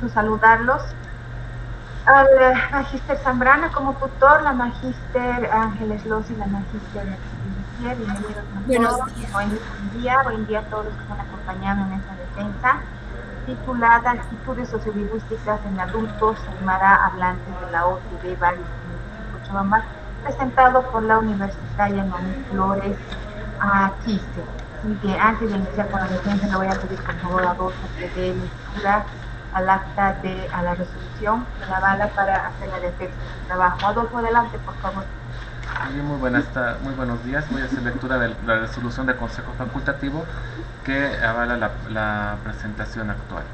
gusto saludarlos. Al Magíster Zambrana como tutor, la Magíster Ángeles Loz y la Magíster Gutiérrez, bienvenidos a Buenos todos. días. Buen día a todos los que están acompañando en esta defensa, titulada Actitudes sociolingüísticas en adultos aymara hablantes de la OTB Varios Unidos en Cochabamba, presentado por la universitaria Noemí Flores Quise. Así que antes de iniciar con la defensa, le voy a pedir por favor a Adolfo que dé lectura al acta a la resolución de la bala para hacer la defensa de su trabajo. Adolfo, adelante, por favor. Muy buenos días. Voy a hacer lectura de la resolución del Consejo Facultativo que avala la presentación actual.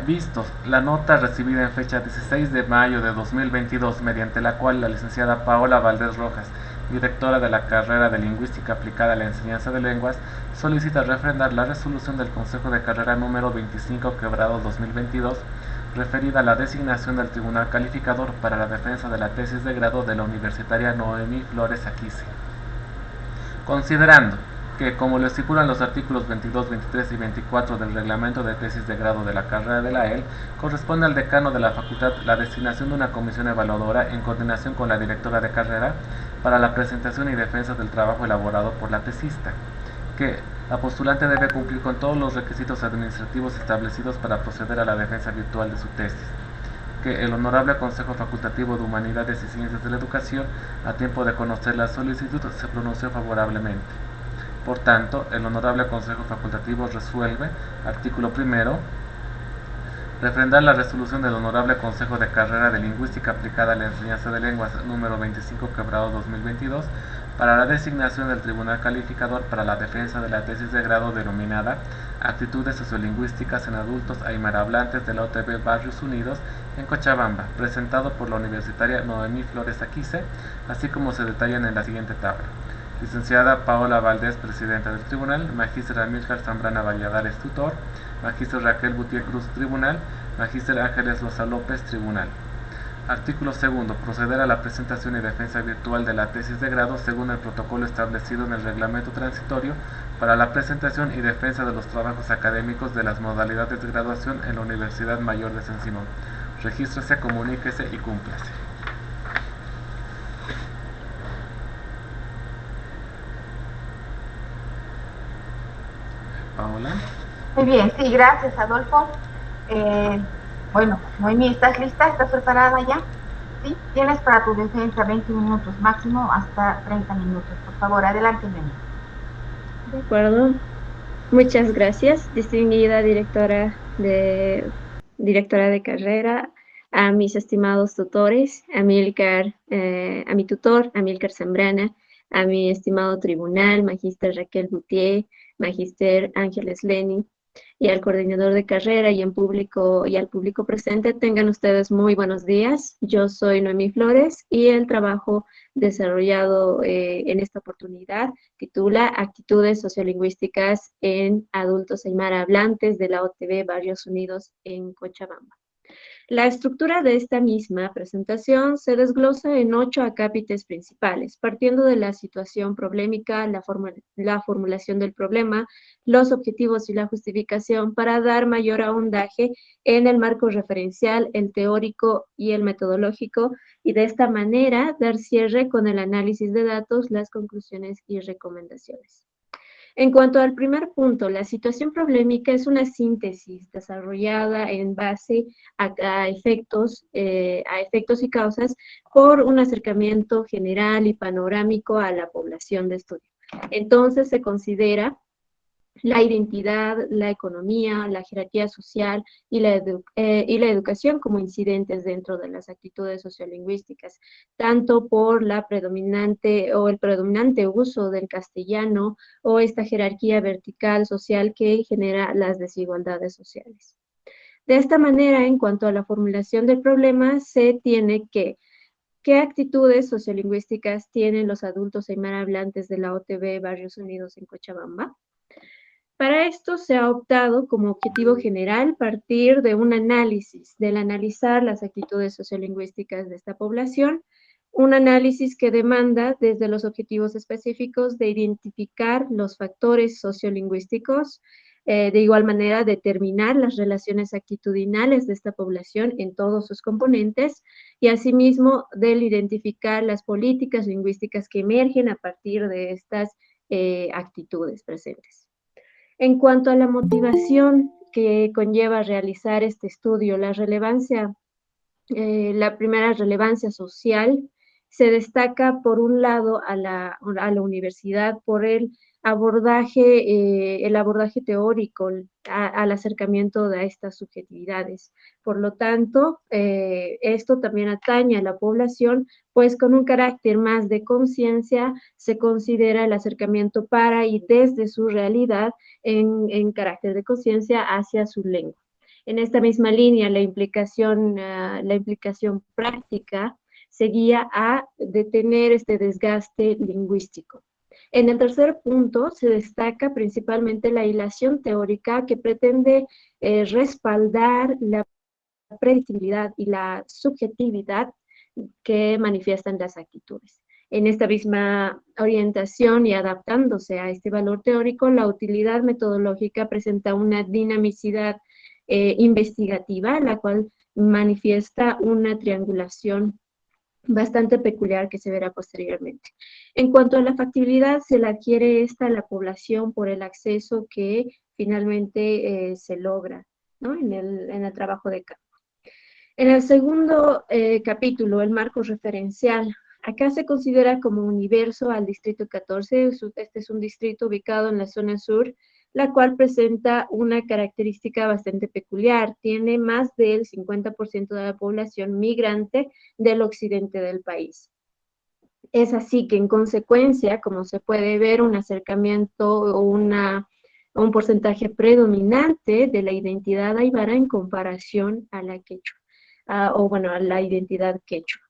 Vistos, la nota recibida en fecha 16 de mayo de 2022, mediante la cual la licenciada Paola Valdés Rojas, directora de la carrera de Lingüística Aplicada a la Enseñanza de Lenguas, solicita refrendar la resolución del Consejo de Carrera número 25/2022, referida a la designación del Tribunal Calificador para la defensa de la tesis de grado de la universitaria Noemí Flores Aquise. Considerando que, como lo estipulan los artículos 22, 23 y 24 del reglamento de tesis de grado de la carrera de la EL, corresponde al decano de la facultad la designación de una comisión evaluadora en coordinación con la directora de carrera para la presentación y defensa del trabajo elaborado por la tesista, que la postulante debe cumplir con todos los requisitos administrativos establecidos para proceder a la defensa virtual de su tesis, que el Honorable Consejo Facultativo de Humanidades y Ciencias de la Educación, a tiempo de conocer la solicitud, se pronunció favorablemente. Por tanto, el Honorable Consejo Facultativo resuelve, artículo primero, refrendar la resolución del Honorable Consejo de Carrera de Lingüística Aplicada a la Enseñanza de Lenguas número 25/2022 para la designación del Tribunal Calificador para la defensa de la tesis de grado denominada Actitudes sociolingüísticas en adultos aymara hablantes de la OTB Barrios Unidos en Cochabamba, presentado por la universitaria Noemí Flores Aquise, así como se detallan en la siguiente tabla. Licenciada Paola Valdés, presidenta del tribunal; Magíster Amílcar Zambrana Valladares, tutor; Magíster Raquel Butier Cruz, tribunal; Magíster Ángeles Loza López, tribunal. Artículo segundo. Proceder a la presentación y defensa virtual de la tesis de grado según el protocolo establecido en el reglamento transitorio para la presentación y defensa de los trabajos académicos de las modalidades de graduación en la Universidad Mayor de San Simón. Regístrese, comuníquese y cúmplase. Paola. Muy bien, sí, gracias, Adolfo. Bueno, Noemí, ¿estás lista? ¿Estás preparada ya? Sí, tienes para tu defensa 20 minutos máximo hasta 30 minutos. Por favor, adelante, Noemí. De acuerdo. Muchas gracias, distinguida directora de carrera, a mis estimados tutores, a mi tutor, Amílcar Zambrana, a mi estimado tribunal, Magíster Raquel Boutier, Magíster Ángeles Lenin, y al coordinador de carrera y al público presente. Tengan ustedes muy buenos días. Yo soy Noemí Flores y el trabajo desarrollado en esta oportunidad titula Actitudes sociolingüísticas en adultos aymara hablantes de la OTB Barrios Unidos en Cochabamba. La estructura de esta misma presentación se desglosa en 8 acápites principales, partiendo de la situación problemática, la formulación del problema, los objetivos y la justificación para dar mayor ahondaje en el marco referencial, el teórico y el metodológico, y de esta manera dar cierre con el análisis de datos, las conclusiones y recomendaciones. En cuanto al primer punto, la situación problemática es una síntesis desarrollada en base a efectos y causas por un acercamiento general y panorámico a la población de estudio. Entonces se considera la identidad, la economía, la jerarquía social y la educación como incidentes dentro de las actitudes sociolingüísticas, tanto por la predominante o el predominante uso del castellano o esta jerarquía vertical social que genera las desigualdades sociales. De esta manera, en cuanto a la formulación del problema, se tiene que ¿qué actitudes sociolingüísticas tienen los adultos aymara hablantes de la OTB Barrios Unidos en Cochabamba? Para esto se ha optado como objetivo general partir de un análisis, del analizar las actitudes sociolingüísticas de esta población, un análisis que demanda desde los objetivos específicos de identificar los factores sociolingüísticos De igual manera, determinar las relaciones actitudinales de esta población en todos sus componentes y asimismo del identificar las políticas lingüísticas que emergen a partir de estas actitudes presentes. En cuanto a la motivación que conlleva realizar este estudio, la primera relevancia social se destaca por un lado a la universidad por el abordaje teórico al acercamiento de estas subjetividades. Por lo tanto, esto también atañe a la población, pues con un carácter más de conciencia se considera el acercamiento para y desde su realidad en carácter de conciencia hacia su lengua. En esta misma línea, la implicación práctica seguía a detener este desgaste lingüístico. En el tercer punto se destaca principalmente la hilación teórica que pretende respaldar la predictibilidad y la subjetividad que manifiestan las actitudes. En esta misma orientación y adaptándose a este valor teórico, la utilidad metodológica presenta una dinamicidad investigativa, la cual manifiesta una triangulación bastante peculiar que se verá posteriormente. En cuanto a la factibilidad, se la adquiere esta a la población por el acceso que finalmente se logra, ¿no? en el trabajo de campo. En el segundo capítulo, el marco referencial, acá se considera como universo al distrito 14, este es un distrito ubicado en la zona sur, la cual presenta una característica bastante peculiar, tiene más del 50% de la población migrante del occidente del país. Es así que en consecuencia, como se puede ver, un acercamiento o un porcentaje predominante de la identidad aymara en comparación a la quechua. A la identidad quechua.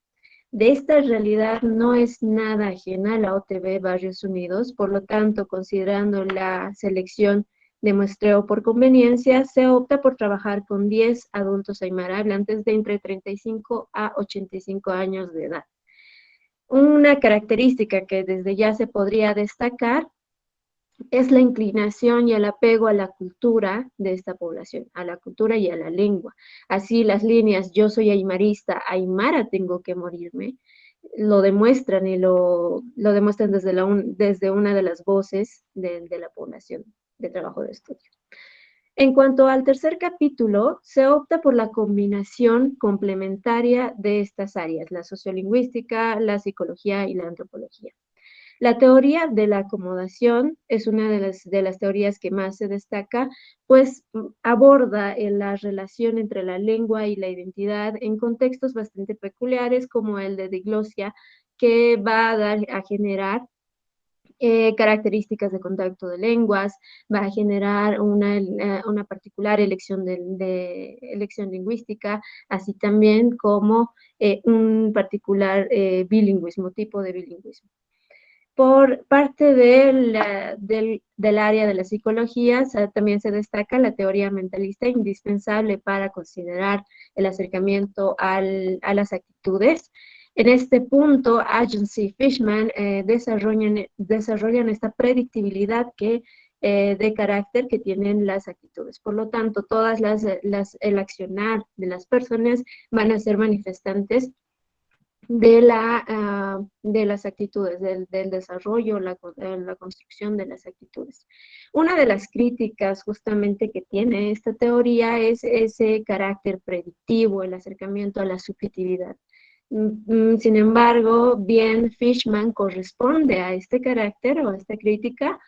De esta realidad no es nada ajena a la OTB Barrios Unidos, por lo tanto, considerando la selección de muestreo por conveniencia, se opta por trabajar con 10 adultos aymara hablantes de entre 35 a 85 años de edad. Una característica que desde ya se podría destacar es la inclinación y el apego a la cultura de esta población, a la cultura y a la lengua. Así las líneas yo soy aymarista, aymara tengo que morirme, lo demuestran y lo demuestran desde una de las voces de la población de trabajo de estudio. En cuanto al tercer capítulo, se opta por la combinación complementaria de estas áreas, la sociolingüística, la psicología y la antropología. La teoría de la acomodación es una de las teorías que más se destaca, pues aborda la relación entre la lengua y la identidad en contextos bastante peculiares como el de diglosia, que va a generar características de contacto de lenguas, va a generar una particular elección lingüística, así también como un particular bilingüismo, tipo de bilingüismo. Por parte del área de la psicología, también se destaca la teoría mentalista indispensable para considerar el acercamiento a las actitudes. En este punto, Agency y Fishman desarrollan esta predictibilidad de carácter que tienen las actitudes. Por lo tanto, todas el accionar de las personas van a ser manifestantes de las actitudes, del desarrollo, la construcción de las actitudes. Una de las críticas justamente que tiene esta teoría es ese carácter predictivo, el acercamiento a la subjetividad. Sin embargo, bien Fishman corresponde a este carácter o a esta crítica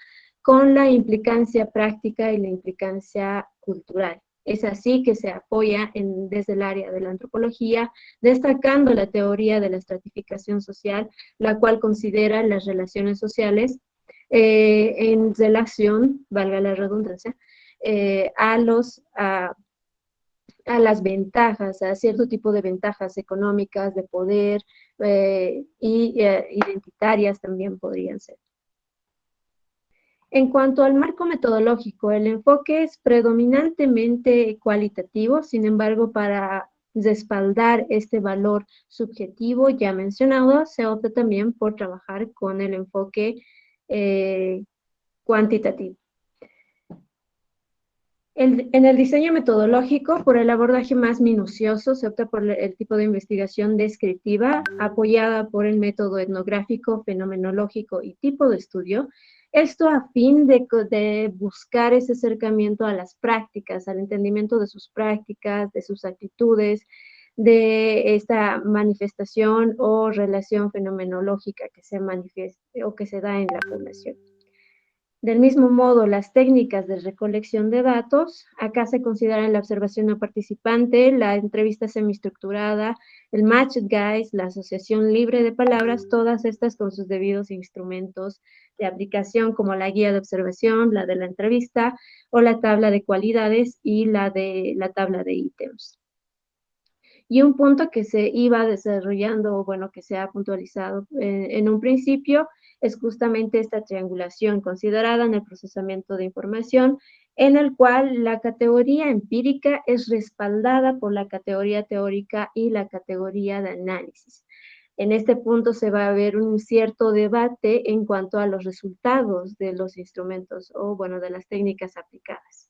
con la implicancia práctica y la implicancia cultural. Es así que se apoya desde el área de la antropología, destacando la teoría de la estratificación social, la cual considera las relaciones sociales en relación, valga la redundancia, a las ventajas, a cierto tipo de ventajas económicas, de poder y identitarias también podrían ser. En cuanto al marco metodológico, el enfoque es predominantemente cualitativo, sin embargo, para respaldar este valor subjetivo ya mencionado, se opta también por trabajar con el enfoque cuantitativo. En el diseño metodológico, por el abordaje más minucioso, se opta por el tipo de investigación descriptiva, apoyada por el método etnográfico, fenomenológico y tipo de estudio. Esto a fin de buscar ese acercamiento a las prácticas, al entendimiento de sus prácticas, de sus actitudes, de esta manifestación o relación fenomenológica que se manifieste o que se da en la población. Del mismo modo, las técnicas de recolección de datos, acá se consideran la observación no participante, la entrevista semiestructurada, el matched guys, la asociación libre de palabras, todas estas con sus debidos instrumentos de aplicación como la guía de observación, la de la entrevista o la tabla de cualidades y la de la tabla de ítems. Y un punto que se iba desarrollando, bueno, que se ha puntualizado en un principio, es justamente esta triangulación considerada en el procesamiento de información, en el cual la categoría empírica es respaldada por la categoría teórica y la categoría de análisis. En este punto se va a ver un cierto debate en cuanto a los resultados de los instrumentos o, bueno, de las técnicas aplicadas.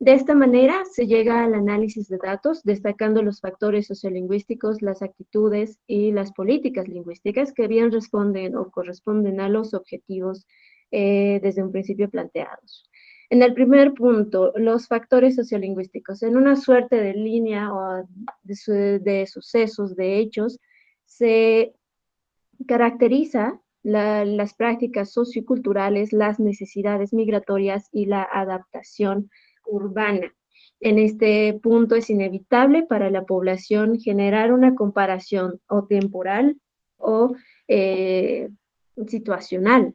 De esta manera se llega al análisis de datos, destacando los factores sociolingüísticos, las actitudes y las políticas lingüísticas que bien responden o corresponden a los objetivos desde un principio planteados. En el primer punto, los factores sociolingüísticos. En una suerte de línea o de sucesos, de hechos, se caracteriza las prácticas socioculturales, las necesidades migratorias y la adaptación urbana. En este punto es inevitable para la población generar una comparación o temporal o situacional.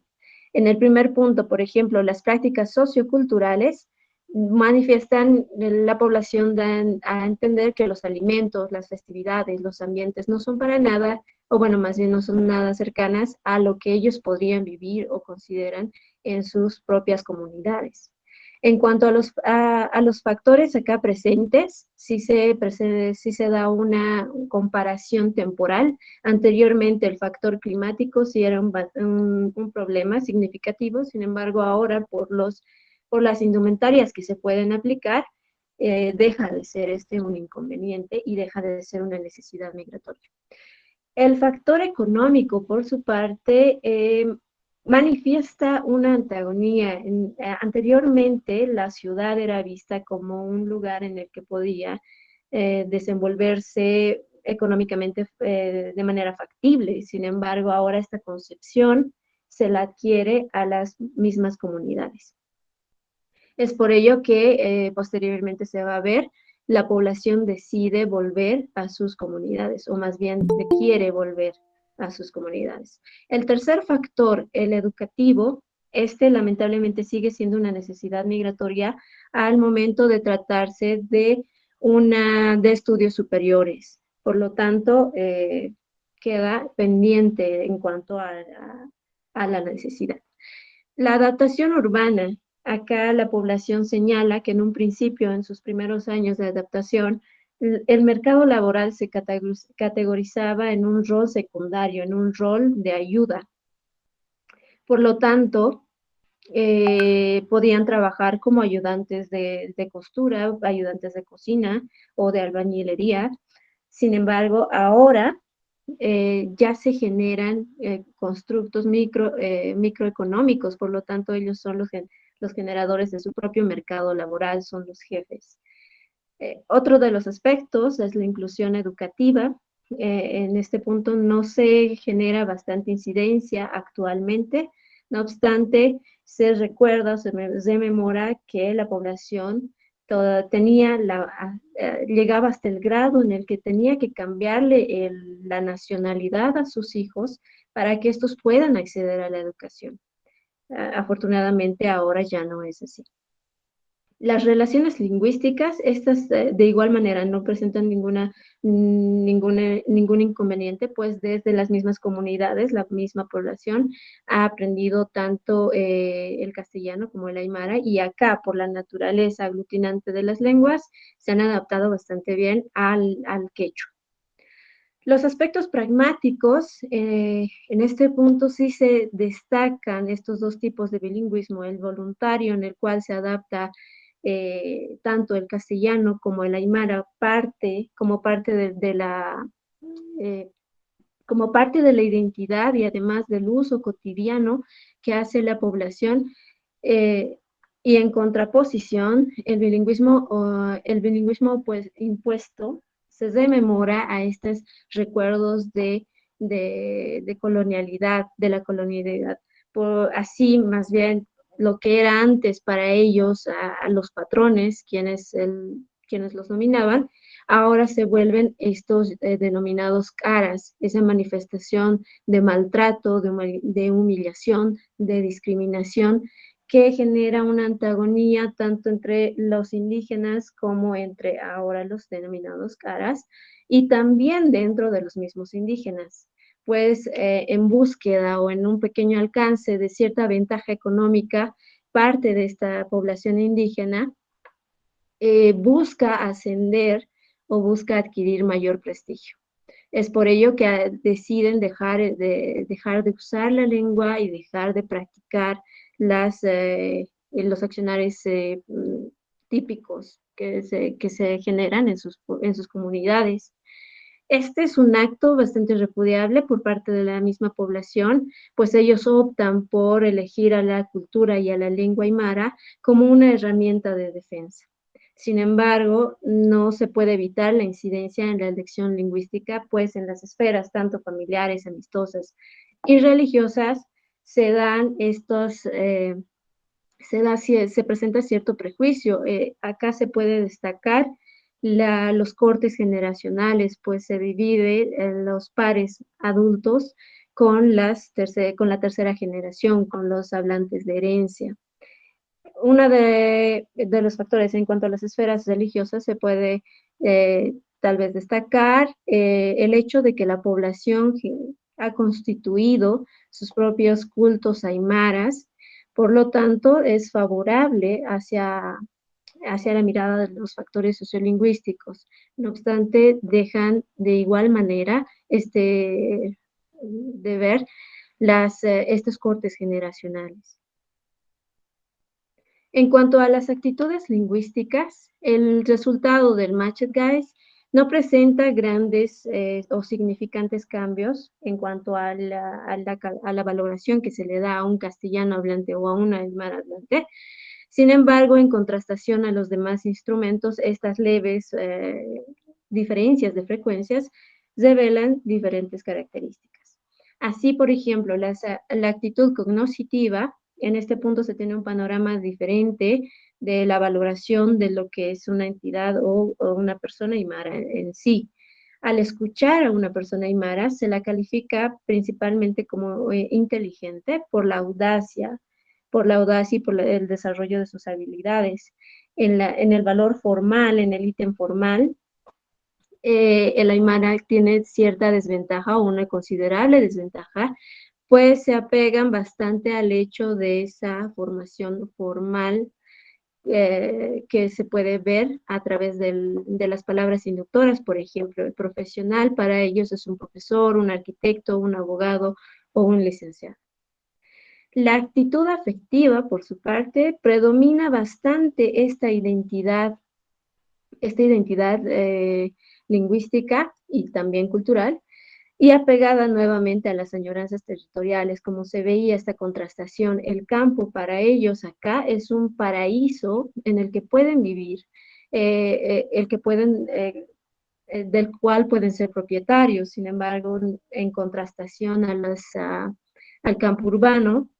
En el primer punto, por ejemplo, las prácticas socioculturales manifiestan, la población dan a entender que los alimentos, las festividades, los ambientes no son para nada, o bueno, más bien no son nada cercanas a lo que ellos podrían vivir o consideran en sus propias comunidades. En cuanto a los factores acá presentes, sí se da una comparación temporal. Anteriormente el factor climático sí era un problema significativo, sin embargo ahora por las indumentarias que se pueden aplicar, deja de ser un inconveniente y deja de ser una necesidad migratoria. El factor económico, por su parte, manifiesta una antagonía. Anteriormente, la ciudad era vista como un lugar en el que podía desenvolverse económicamente de manera factible. Sin embargo, ahora esta concepción se la adquiere a las mismas comunidades. Es por ello que posteriormente se va a ver la población decide volver a sus comunidades, o más bien quiere volver a sus comunidades. El tercer factor, el educativo, lamentablemente sigue siendo una necesidad migratoria al momento de tratarse de estudios superiores. Por lo tanto, queda pendiente en cuanto a la necesidad. La adaptación urbana. Acá la población señala que en un principio, en sus primeros años de adaptación, el mercado laboral se categorizaba en un rol secundario, en un rol de ayuda. Por lo tanto, podían trabajar como ayudantes de costura, ayudantes de cocina o de albañilería. Sin embargo, ahora ya se generan constructos microeconómicos, por lo tanto ellos son los generadores de su propio mercado laboral, son los jefes. Otro de los aspectos es la inclusión educativa. En este punto no se genera bastante incidencia actualmente, no obstante, se recuerda, se rememora que la población llegaba hasta el grado en el que tenía que cambiarle la nacionalidad a sus hijos para que estos puedan acceder a la educación. Afortunadamente ahora ya no es así. Las relaciones lingüísticas, estas de igual manera no presentan ningún inconveniente, pues desde las mismas comunidades, la misma población ha aprendido tanto el castellano como el aymara, y acá por la naturaleza aglutinante de las lenguas se han adaptado bastante bien al quechua. Los aspectos pragmáticos, en este punto sí se destacan estos dos tipos de bilingüismo, el voluntario en el cual se adapta tanto el castellano como el aymara como parte eh, como parte de la identidad y además del uso cotidiano que hace la población. eh, y en contraposición, el bilingüismo pues, impuesto se rememora a estos recuerdos de colonialidad, de la colonialidad. Así, más bien, lo que era antes para ellos, a los patrones, quienes los dominaban, ahora se vuelven estos denominados caras, esa manifestación de maltrato, de humillación, de discriminación, que genera una antagonía tanto entre los indígenas como entre ahora los denominados caras y también dentro de los mismos indígenas, pues en búsqueda o en un pequeño alcance de cierta ventaja económica, parte de esta población indígena busca ascender o busca adquirir mayor prestigio. Es por ello que deciden dejar de usar la lengua y dejar de practicar los accionarios típicos que se generan en sus comunidades. Este es un acto bastante repudiable por parte de la misma población, pues ellos optan por elegir a la cultura y a la lengua aymara como una herramienta de defensa. Sin embargo, no se puede evitar la incidencia en la elección lingüística, pues en las esferas tanto familiares, amistosas y religiosas se dan se presenta cierto prejuicio. Acá se puede destacar los cortes generacionales, pues se divide los pares adultos con la tercera generación, con los hablantes de herencia. Uno de los factores en cuanto a las esferas religiosas se puede tal vez destacar el hecho de que la población ha constituido sus propios cultos aymaras, por lo tanto es favorable hacia la mirada de los factores sociolingüísticos. No obstante, dejan de igual manera de ver estos cortes generacionales. En cuanto a las actitudes lingüísticas, el resultado del Matched Guys no presenta grandes o significantes cambios en cuanto a la valoración que se le da a un castellano hablante o a una aymara hablante. Sin embargo, en contrastación a los demás instrumentos, estas leves diferencias de frecuencias revelan diferentes características. Así, por ejemplo, la actitud cognoscitiva, en este punto se tiene un panorama diferente de la valoración de lo que es una entidad o una persona aymara en sí. Al escuchar a una persona aymara, se la califica principalmente como inteligente por la audacia y por el desarrollo de sus habilidades. En el valor formal, en el ítem formal, el aymara tiene cierta desventaja o una considerable desventaja, pues se apegan bastante al hecho de esa formación formal que se puede ver a través de las palabras inductoras, por ejemplo, el profesional para ellos es un profesor, un arquitecto, un abogado o un licenciado. La actitud afectiva, por su parte, predomina bastante esta identidad lingüística y también cultural, y apegada nuevamente a las añoranzas territoriales, como se veía esta contrastación. El campo para ellos acá es un paraíso en el que pueden vivir, del cual pueden ser propietarios. Sin embargo, en contrastación al campo urbano,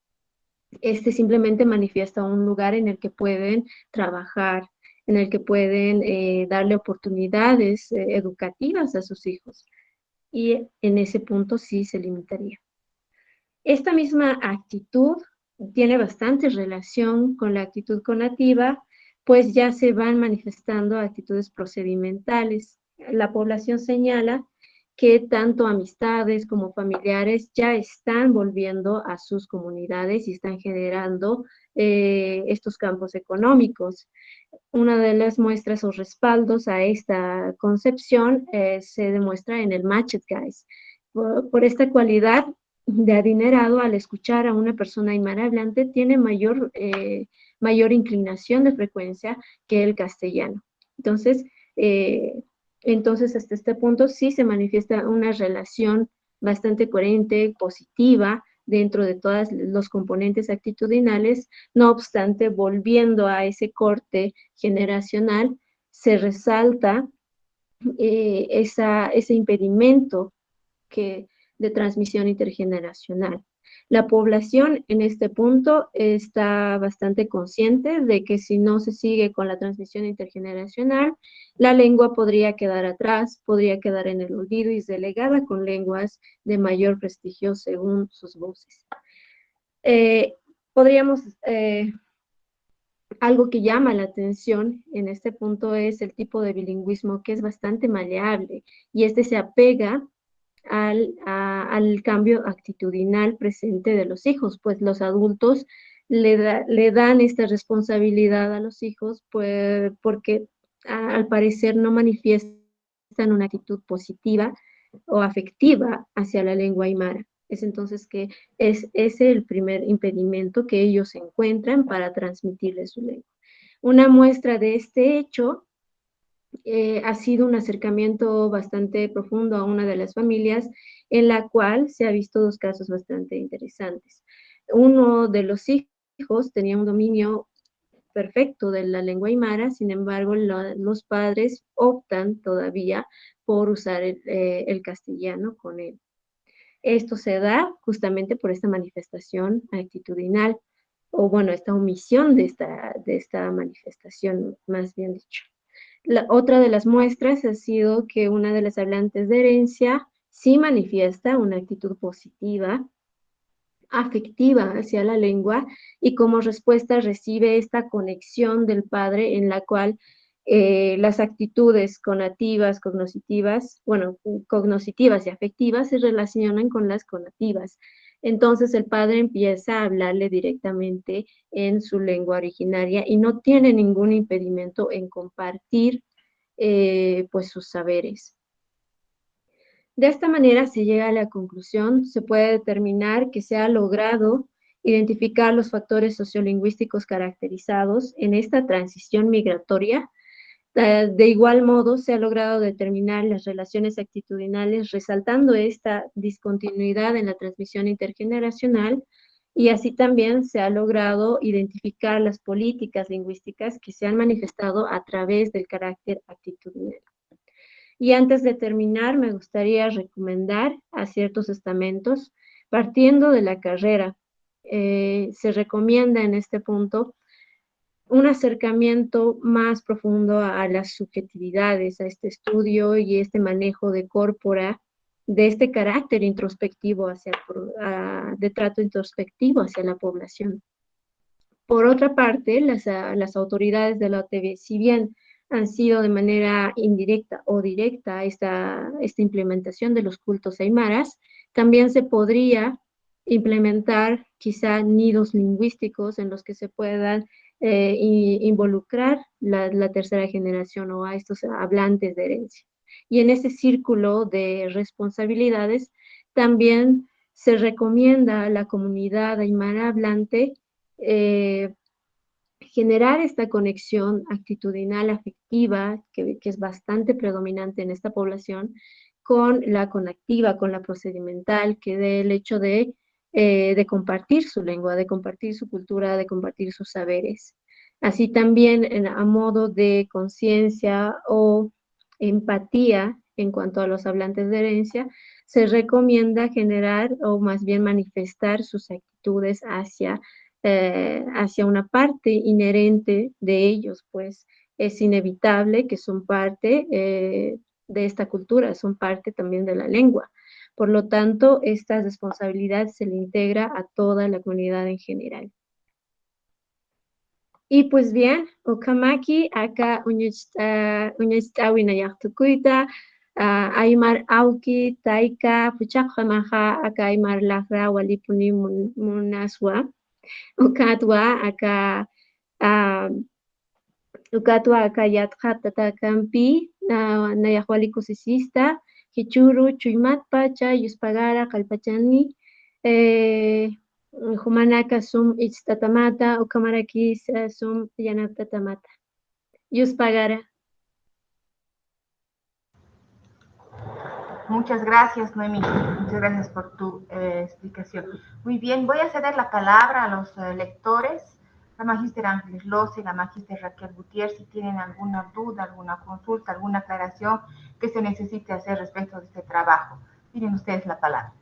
este simplemente manifiesta un lugar en el que pueden trabajar, en el que pueden darle oportunidades educativas a sus hijos. Y en ese punto sí se limitaría. Esta misma actitud tiene bastante relación con la actitud conativa, pues ya se van manifestando actitudes procedimentales. La población señala que tanto amistades como familiares ya están volviendo a sus comunidades y están generando estos campos económicos. Una de las muestras o respaldos a esta concepción se demuestra en el Matched Guys. Por esta cualidad de adinerado, al escuchar a una persona aymara hablante, tiene mayor mayor inclinación de frecuencia que el castellano. Entonces, hasta este punto sí se manifiesta una relación bastante coherente, positiva, dentro de todos los componentes actitudinales. No obstante, volviendo a ese corte generacional, se resalta ese impedimento de transmisión intergeneracional. La población en este punto está bastante consciente de que si no se sigue con la transmisión intergeneracional, la lengua podría quedar atrás, podría quedar en el olvido y relegada con lenguas de mayor prestigio según sus voces. Podríamos algo que llama la atención en este punto es el tipo de bilingüismo que es bastante maleable y este se apega al cambio actitudinal presente de los hijos, pues los adultos le dan esta responsabilidad a los hijos pues, porque al parecer no manifiestan una actitud positiva o afectiva hacia la lengua aymara. Es entonces que es ese el primer impedimento que ellos encuentran para transmitirles su lengua. Una muestra de este hecho ha sido un acercamiento bastante profundo a una de las familias en la cual se ha visto dos casos bastante interesantes. Uno de los hijos tenía un dominio perfecto de la lengua aymara, sin embargo, los padres optan todavía por usar el castellano con él. Esto se da justamente por esta manifestación actitudinal, o bueno, esta omisión de esta manifestación, más bien dicho. Otra de las muestras ha sido que una de las hablantes de herencia sí manifiesta una actitud positiva, afectiva hacia la lengua y como respuesta recibe esta conexión del padre en la cual las actitudes conativas, cognitivas, bueno, cognitivas y afectivas se relacionan con las conativas. Entonces el padre empieza a hablarle directamente en su lengua originaria y no tiene ningún impedimento en compartir pues sus saberes. De esta manera se llega a la conclusión, se puede determinar que se ha logrado identificar los factores sociolingüísticos caracterizados en esta transición migratoria. De igual modo, se ha logrado determinar las relaciones actitudinales, resaltando esta discontinuidad en la transmisión intergeneracional, y así también se ha logrado identificar las políticas lingüísticas que se han manifestado a través del carácter actitudinal. Y antes de terminar, me gustaría recomendar a ciertos estamentos, partiendo de la carrera. Se recomienda en este punto un acercamiento más profundo a las subjetividades, a este estudio y este manejo de corpora, de este carácter introspectivo de trato introspectivo hacia la población. Por otra parte, las autoridades de la OTB, si bien han sido de manera indirecta o directa esta implementación de los cultos aymaras, también se podría implementar quizá nidos lingüísticos en los que se puedan involucrar la tercera generación o a estos hablantes de herencia. Y en ese círculo de responsabilidades también se recomienda a la comunidad aymara hablante generar esta conexión actitudinal afectiva que es bastante predominante en esta población con la conactiva, con la procedimental, que del hecho de compartir su lengua, de compartir su cultura, de compartir sus saberes. Así también a modo de conciencia o empatía en cuanto a los hablantes de herencia, se recomienda generar o más bien manifestar sus actitudes hacia una parte inherente de ellos, pues es inevitable que son parte de esta cultura, son parte también de la lengua. Por lo tanto, esta responsabilidad se le integra a toda la comunidad en general. Y pues bien, Okamaki, acá uñestawi nayaktukuita, Aymar Auki, Taika, Puchakamaha, acá Aymar Lafra, Walipuni Munaswa, Ukatwa, acá Yatja Tatakampi, Nayahuali Cosicista, Hichuru, Chuymat Pacha, Yuspagara, Calpachani, Humanaka sum ichtatamata, Ukamaraki sum yanaptatamata. Yus pagara. Muchas gracias, Noemí. Muchas gracias por tu explicación. Muy bien, voy a ceder la palabra a los lectores, la magíster Ángeles Loza y la magíster Raquel Gutiérrez, si tienen alguna duda, alguna consulta, alguna aclaración que se necesite hacer respecto de este trabajo. Tienen ustedes la palabra.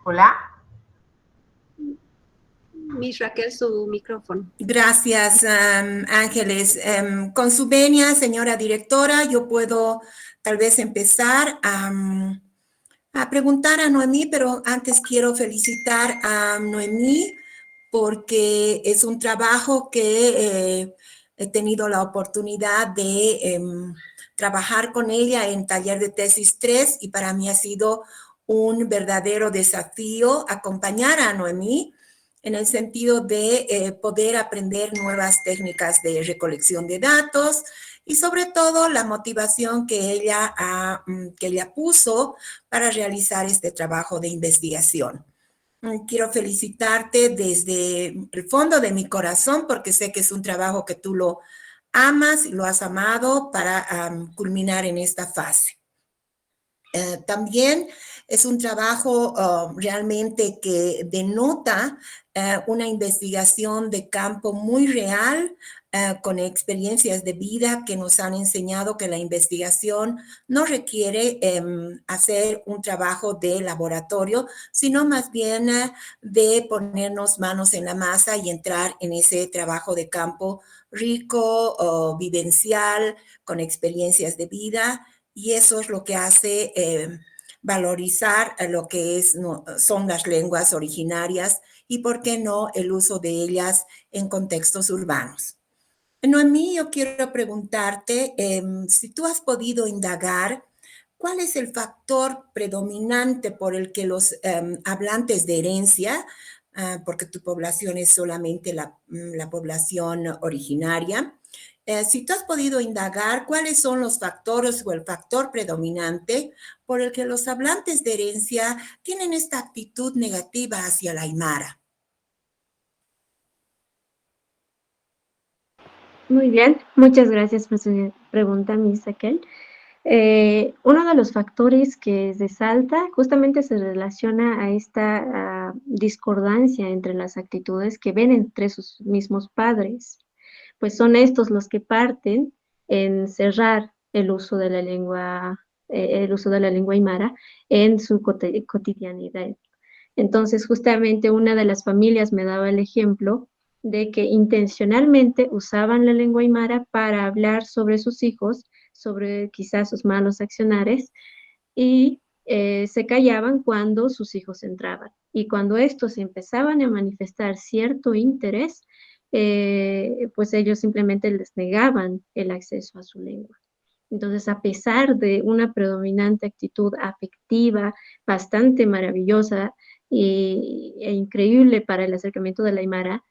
Hola. Miss Raquel, su micrófono. Gracias, Ángeles. Con su venia, señora directora, yo puedo tal vez empezar a preguntar a Noemí, pero antes quiero felicitar a Noemí porque es un trabajo que he tenido la oportunidad de trabajar con ella en taller de tesis 3 y para mí ha sido un verdadero desafío acompañar a Noemí en el sentido de poder aprender nuevas técnicas de recolección de datos y sobre todo la motivación que ella puso para realizar este trabajo de investigación. Quiero felicitarte desde el fondo de mi corazón porque sé que es un trabajo que tú lo amas y lo has amado para culminar en esta fase. También es un trabajo realmente que denota una investigación de campo muy real, con experiencias de vida que nos han enseñado que la investigación no requiere hacer un trabajo de laboratorio, sino más bien de ponernos manos en la masa y entrar en ese trabajo de campo rico, vivencial, con experiencias de vida. Y eso es lo que hace valorizar lo que son las lenguas originarias y, ¿por qué no?, el uso de ellas en contextos urbanos. Noemí, yo quiero preguntarte si tú has podido indagar cuál es el factor predominante por el que los hablantes de herencia, porque tu población es solamente la población originaria, si tú has podido indagar cuáles son los factores o el factor predominante por el que los hablantes de herencia tienen esta actitud negativa hacia la aymara. Muy bien, muchas gracias por su pregunta, Miss Raquel. Uno de los factores que resalta justamente se relaciona a esta discordancia entre las actitudes que ven entre sus mismos padres. Pues son estos los que parten en cerrar el uso de la lengua, aymara en su cotidianidad. Entonces, justamente una de las familias me daba el ejemplo de que intencionalmente usaban la lengua aymara para hablar sobre sus hijos, sobre quizás sus malos accionares, y se callaban cuando sus hijos entraban. Y cuando estos empezaban a manifestar cierto interés, pues ellos simplemente les negaban el acceso a su lengua. Entonces, a pesar de una predominante actitud afectiva, bastante maravillosa e increíble para el acercamiento de la aymara,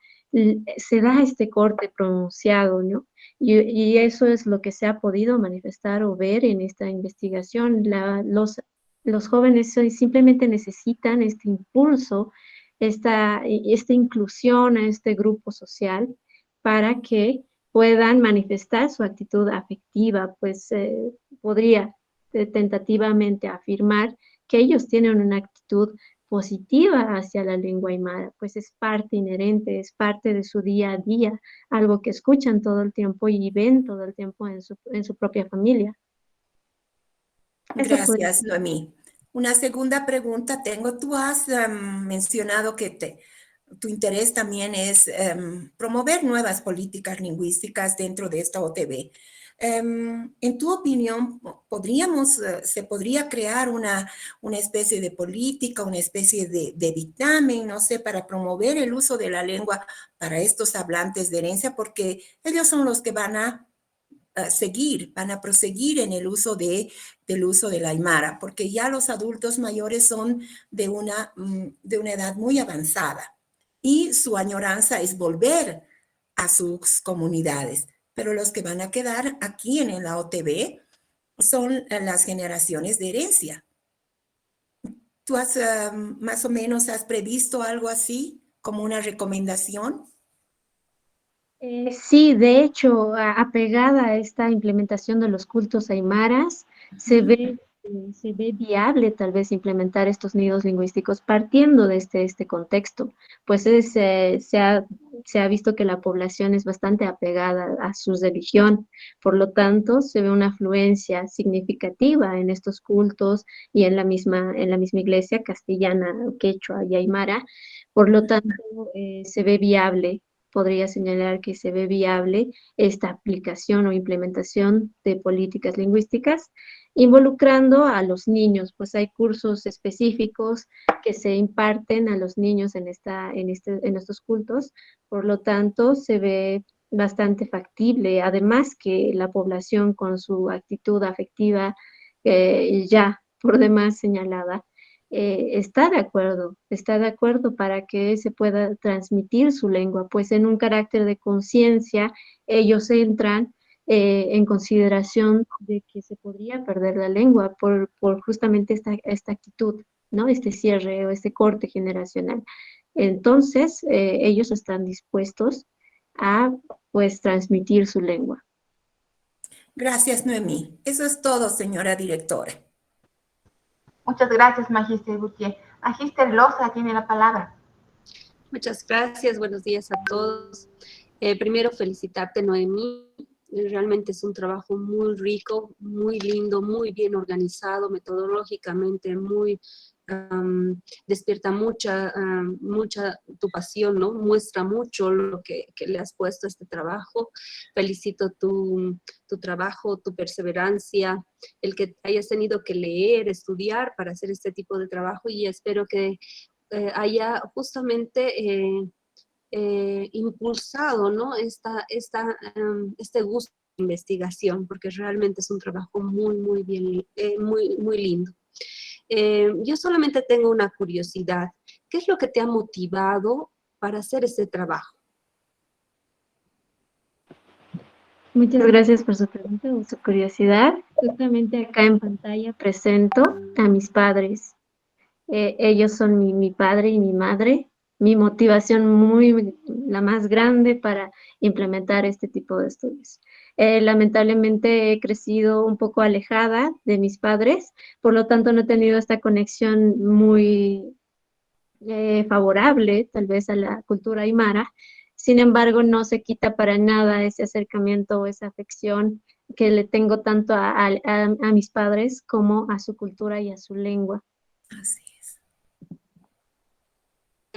se da este corte pronunciado, ¿no? Y eso es lo que se ha podido manifestar o ver en esta investigación. Los jóvenes simplemente necesitan este impulso, esta inclusión a este grupo social para que puedan manifestar su actitud afectiva, pues podría tentativamente afirmar que ellos tienen una actitud positiva hacia la lengua aymara, pues es parte inherente, es parte de su día a día, algo que escuchan todo el tiempo y ven todo el tiempo en su propia familia. Gracias, Noemí. Una segunda pregunta tengo. Tú has mencionado que tu interés también es promover nuevas políticas lingüísticas dentro de esta OTB. En tu opinión, ¿se podría crear una especie de política, una especie de dictamen, no sé, para promover el uso de la lengua para estos hablantes de herencia? Porque ellos son los que van a proseguir en el uso del uso de la aymara, porque ya los adultos mayores son de una edad muy avanzada y su añoranza es volver a sus comunidades. Pero los que van a quedar aquí en la OTB son las generaciones de herencia. ¿Tú has más o menos has previsto algo así como una recomendación? Sí, de hecho, apegada a esta implementación de los cultos aymaras, se ve viable tal vez implementar estos nidos lingüísticos partiendo de este contexto, pues se ha visto que la población es bastante apegada a su religión, por lo tanto, se ve una afluencia significativa en estos cultos y en la misma iglesia castellana, quechua y aymara, por lo tanto, se ve viable, podría señalar que se ve viable esta aplicación o implementación de políticas lingüísticas involucrando a los niños, pues hay cursos específicos que se imparten a los niños en estos cultos, por lo tanto se ve bastante factible, además que la población con su actitud afectiva ya por demás señalada, está de acuerdo para que se pueda transmitir su lengua, pues en un carácter de conciencia ellos entran en consideración de que se podría perder la lengua por justamente esta actitud, ¿no? Este cierre o este corte generacional. Entonces, ellos están dispuestos a, pues, transmitir su lengua. Gracias, Noemí. Eso es todo, señora directora. Muchas gracias, Magíster Gutiérrez. Magíster Loza tiene la palabra. Muchas gracias, buenos días a todos. Primero felicitarte, Noemí. Realmente es un trabajo muy rico, muy lindo, muy bien organizado, metodológicamente muy despierta mucha tu pasión, ¿no? Muestra mucho lo que le has puesto a este trabajo. Felicito tu trabajo, tu perseverancia, el que hayas tenido que leer, estudiar para hacer este tipo de trabajo y espero que haya justamente impulsado, ¿no? Este gusto de investigación, porque realmente es un trabajo muy bien, muy lindo. Yo solamente tengo una curiosidad. ¿Qué es lo que te ha motivado para hacer este trabajo? Muchas gracias por su pregunta o su curiosidad. Justamente acá en pantalla presento a mis padres. Ellos son mi padre y mi madre. Mi motivación la más grande para implementar este tipo de estudios. Lamentablemente he crecido un poco alejada de mis padres, por lo tanto no he tenido esta conexión muy favorable tal vez a la cultura aymara. Sin embargo, no se quita para nada ese acercamiento o esa afección que le tengo tanto a mis padres como a su cultura y a su lengua. Así es.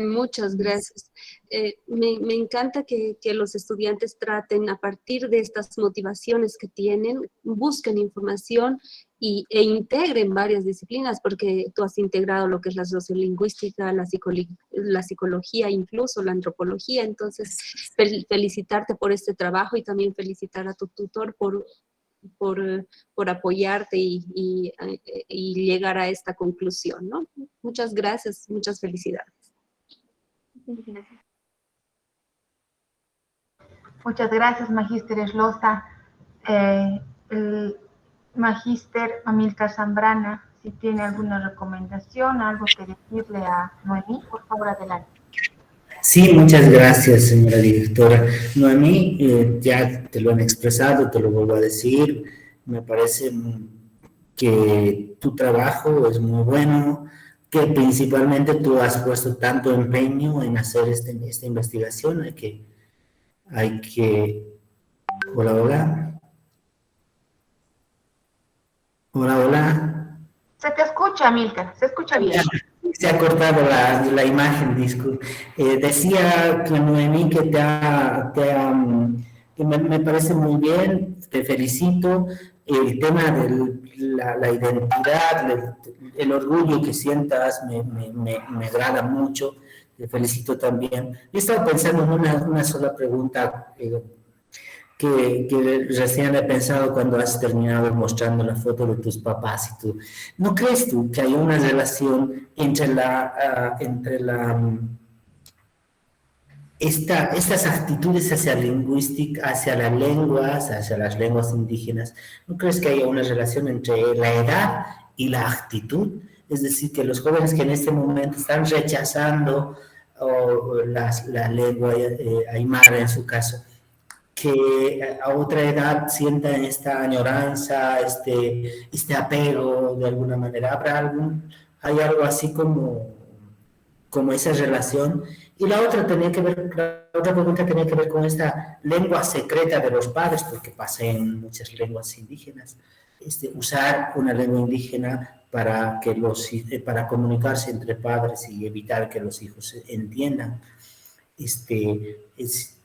Muchas gracias. Me encanta que los estudiantes traten a partir de estas motivaciones que tienen, busquen información e integren varias disciplinas, porque tú has integrado lo que es la sociolingüística, la psicología, incluso la antropología. Entonces, felicitarte por este trabajo y también felicitar a tu tutor por apoyarte y llegar a esta conclusión, ¿no? Muchas gracias, muchas felicidades. Muchas gracias, Magíster Loza. El Magíster Amílcar Zambrana, si tiene alguna recomendación, algo que decirle a Noemí, por favor, adelante. Sí, muchas gracias, señora directora. Noemí, ya te lo han expresado, te lo vuelvo a decir. Me parece que tu trabajo es muy bueno, que principalmente tú has puesto tanto empeño en hacer esta investigación. Hay que... Hola, hola. Hola, hola. Se te escucha, Amílcar, se escucha bien. Se ha cortado la imagen, disculpe. Decía que Noemí que que me parece muy bien, te felicito. El tema de la identidad, el orgullo que sientas me agrada mucho. Te felicito también. Yo estaba pensando en una sola pregunta que recién he pensado cuando has terminado mostrando la foto de tus papás y tú. ¿No crees tú que hay una relación entre estas actitudes hacia lingüística, hacia las lenguas indígenas, ¿no crees que haya una relación entre la edad y la actitud? Es decir, que los jóvenes que en este momento están rechazando la lengua aymara en su caso, que a otra edad sientan esta añoranza, este apego de alguna manera. ¿Hay algo así como esa relación? Y la otra pregunta tenía que ver con esta lengua secreta de los padres, porque pasa en muchas lenguas indígenas. Usar una lengua indígena para comunicarse entre padres y evitar que los hijos entiendan.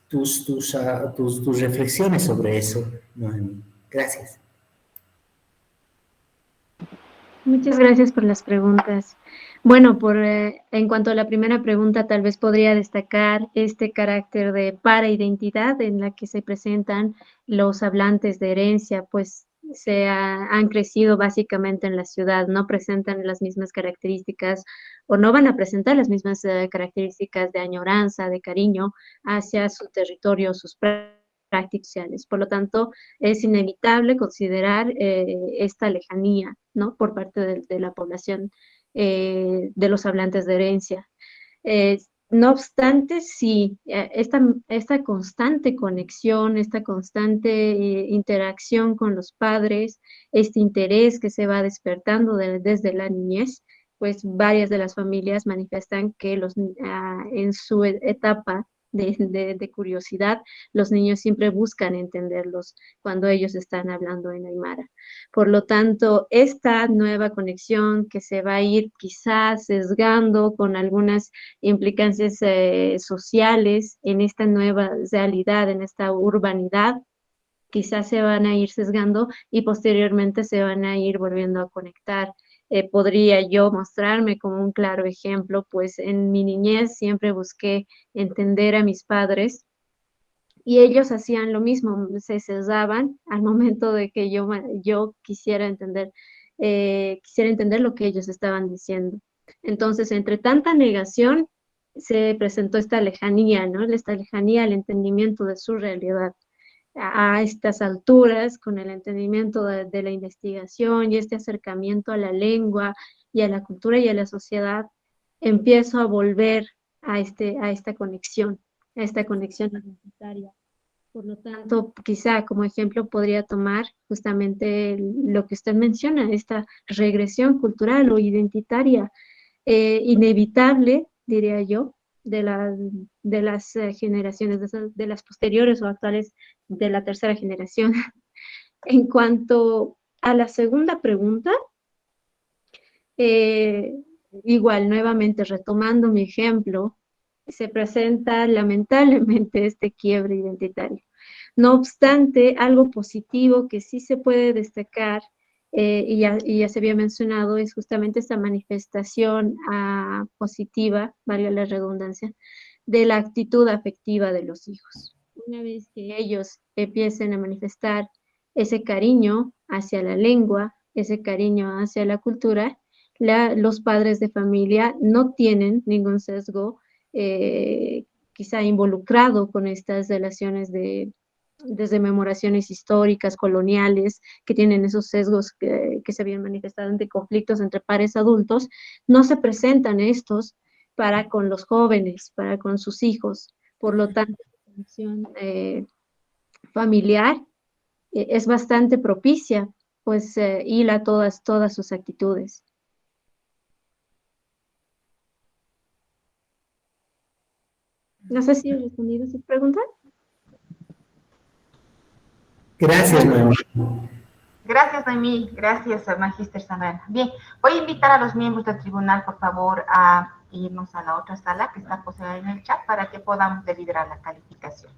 Tus reflexiones sobre eso, Noemi. Gracias. Muchas gracias por las preguntas. Bueno, en cuanto a la primera pregunta, tal vez podría destacar este carácter de paraidentidad en la que se presentan los hablantes de herencia, pues han crecido básicamente en la ciudad, no presentan las mismas características o no van a presentar las mismas características de añoranza, de cariño hacia su territorio, sus prácticas sociales. Por lo tanto, es inevitable considerar esta lejanía, ¿no? Por parte de la población de los hablantes de herencia. Eh, no obstante, sí, esta constante conexión, esta constante interacción con los padres, este interés que se va despertando desde la niñez, pues varias de las familias manifiestan que en su etapa de curiosidad, los niños siempre buscan entenderlos cuando ellos están hablando en Aymara. Por lo tanto, esta nueva conexión que se va a ir quizás sesgando con algunas implicancias sociales en esta nueva realidad, en esta urbanidad, quizás se van a ir sesgando y posteriormente se van a ir volviendo a conectar. Podría yo mostrarme como un claro ejemplo, pues en mi niñez siempre busqué entender a mis padres y ellos hacían lo mismo, se sesgaban al momento de que yo quisiera entender lo que ellos estaban diciendo. Entonces, entre tanta negación, se presentó esta lejanía, ¿no? Esta lejanía al entendimiento de su realidad. A estas alturas, con el entendimiento de la investigación y este acercamiento a la lengua y a la cultura y a la sociedad, empiezo a volver a esta conexión identitaria. Por lo tanto, quizá como ejemplo podría tomar justamente lo que usted menciona, esta regresión cultural o identitaria, inevitable, diría yo, de las generaciones, de las posteriores o actuales de la tercera generación. En cuanto a la segunda pregunta, eh, igual, nuevamente retomando mi ejemplo, se presenta lamentablemente este quiebre identitario. No obstante, algo positivo que sí se puede destacar, y ya se había mencionado, es justamente esta manifestación positiva, valga la redundancia, de la actitud afectiva de los hijos. Una vez que ellos empiecen a manifestar ese cariño hacia la lengua, ese cariño hacia la cultura, los padres de familia no tienen ningún sesgo eh, quizá involucrado con estas relaciones desde memoraciones históricas, coloniales, que tienen esos sesgos que se habían manifestado entre conflictos entre pares adultos, no se presentan estos para con los jóvenes, para con sus hijos. Por lo tanto, la conexión familiar es bastante propicia, pues hila todas sus actitudes. No sé si he respondido a su pregunta. Gracias, Noemi. Gracias, Noemí. Gracias, Magíster Zambrana. Bien, voy a invitar a los miembros del tribunal, por favor, a irnos a la otra sala que está poseída en el chat para que podamos deliberar la calificación.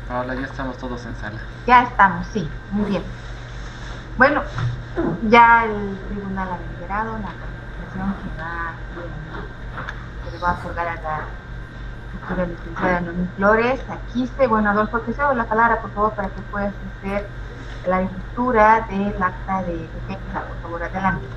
Paola, ya estamos todos en sala. Ya estamos, sí, muy bien. Bueno, ya el tribunal ha liberado la calificación que le va a otorgar a la doctora licenciada Noemí Flores. Aquí se, bueno, Adolfo, te cedo la palabra, por favor, para que puedas hacer la lectura del acta de defensa. Por favor, adelante.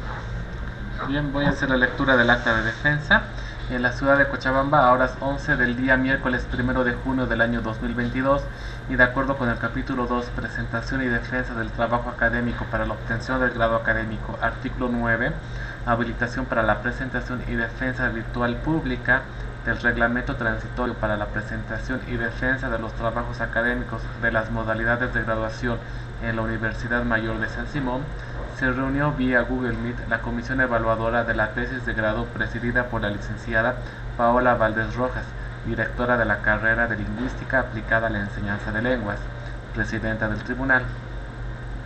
Bien, voy a hacer la lectura del acta de defensa. En la ciudad de Cochabamba, a horas 11 del día miércoles 1 de junio del año 2022, y de acuerdo con el capítulo 2, presentación y defensa del trabajo académico para la obtención del grado académico, artículo 9, habilitación para la presentación y defensa virtual pública del reglamento transitorio para la presentación y defensa de los trabajos académicos de las modalidades de graduación en la Universidad Mayor de San Simón, se reunió vía Google Meet la comisión evaluadora de la tesis de grado presidida por la licenciada Paola Valdés Rojas, directora de la carrera de Lingüística aplicada a la enseñanza de lenguas, presidenta del tribunal,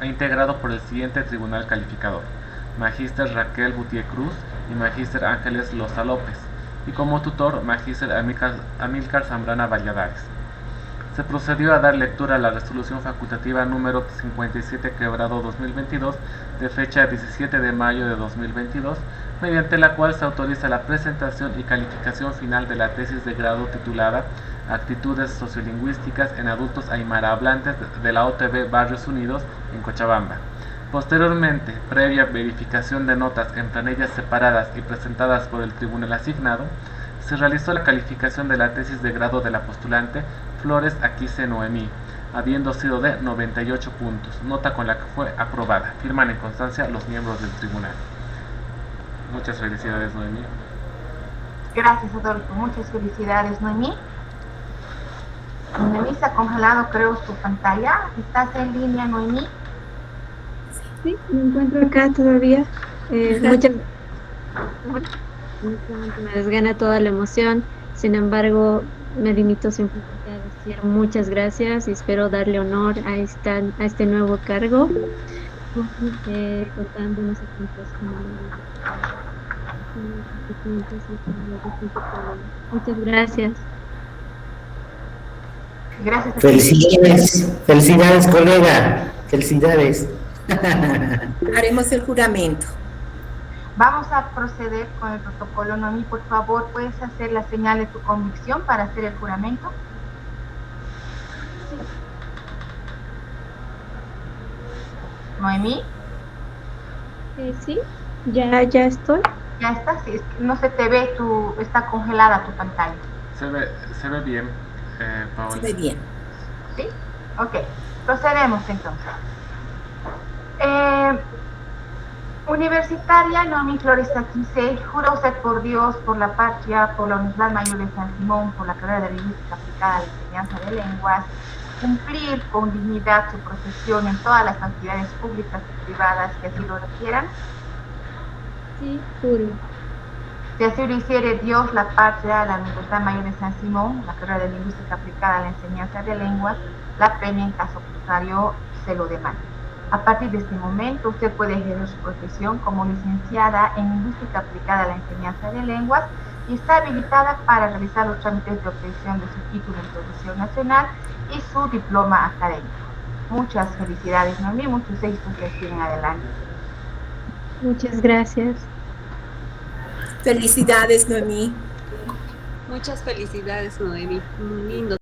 e integrado por el siguiente tribunal calificador: Magíster Raquel Butier Cruz y Magíster Ángeles Loza López, y como tutor Magíster Amílcar Zambrana Valladares. Se procedió a dar lectura a la resolución facultativa número 57/2022 de fecha 17 de mayo de 2022, mediante la cual se autoriza la presentación y calificación final de la tesis de grado titulada Actitudes sociolingüísticas en adultos aymara hablantes de la OTB Barrios Unidos en Cochabamba. Posteriormente, previa verificación de notas en planillas separadas y presentadas por el tribunal asignado, se realizó la calificación de la tesis de grado de la postulante Flores Aquise Noemí, habiendo sido de 98 puntos, nota con la que fue aprobada. Firman en constancia los miembros del tribunal. Muchas felicidades, Noemí. Gracias, Adolfo. Muchas felicidades, Noemí. Noemí se ha congelado, creo, su pantalla. ¿Estás en línea, Noemí? Sí, me encuentro acá todavía. Muchas me desgana toda la emoción. Sin embargo, me limito simplemente a decir muchas gracias y espero darle honor a este nuevo cargo, contando unos ejemplos muchas gracias. Gracias. Felicidades, felicidades, colega, felicidades. Haremos el juramento. Vamos a proceder con el protocolo. Noemí, por favor, ¿puedes hacer la señal de tu convicción para hacer el juramento? Noemí. Sí, ya estoy. Ya está, sí, no se te ve, está congelada tu pantalla. Se ve bien, Paola. Se ve bien. ¿Sí? Ok, procedemos entonces. Universitaria Noemí Flores Aquise, juro usted por Dios, por la patria, por la Universidad Mayor de San Simón, por la carrera de Lingüística aplicada a la enseñanza de lenguas, cumplir con dignidad su profesión en todas las actividades públicas y privadas que así lo requieran. Sí, juro. Si así lo hiciere Dios, la patria, la Universidad Mayor de San Simón, la carrera de Lingüística aplicada a la enseñanza de lenguas, la pena en caso contrario se lo demanda. A partir de este momento, usted puede ejercer su profesión como licenciada en Lingüística aplicada a la enseñanza de lenguas y está habilitada para realizar los trámites de obtención de su título en profesión nacional y su diploma académico. Muchas felicidades, Noemí, muchos éxitos que siguen adelante. Muchas gracias. Felicidades, Noemí. Muchas felicidades, Noemí. Un lindo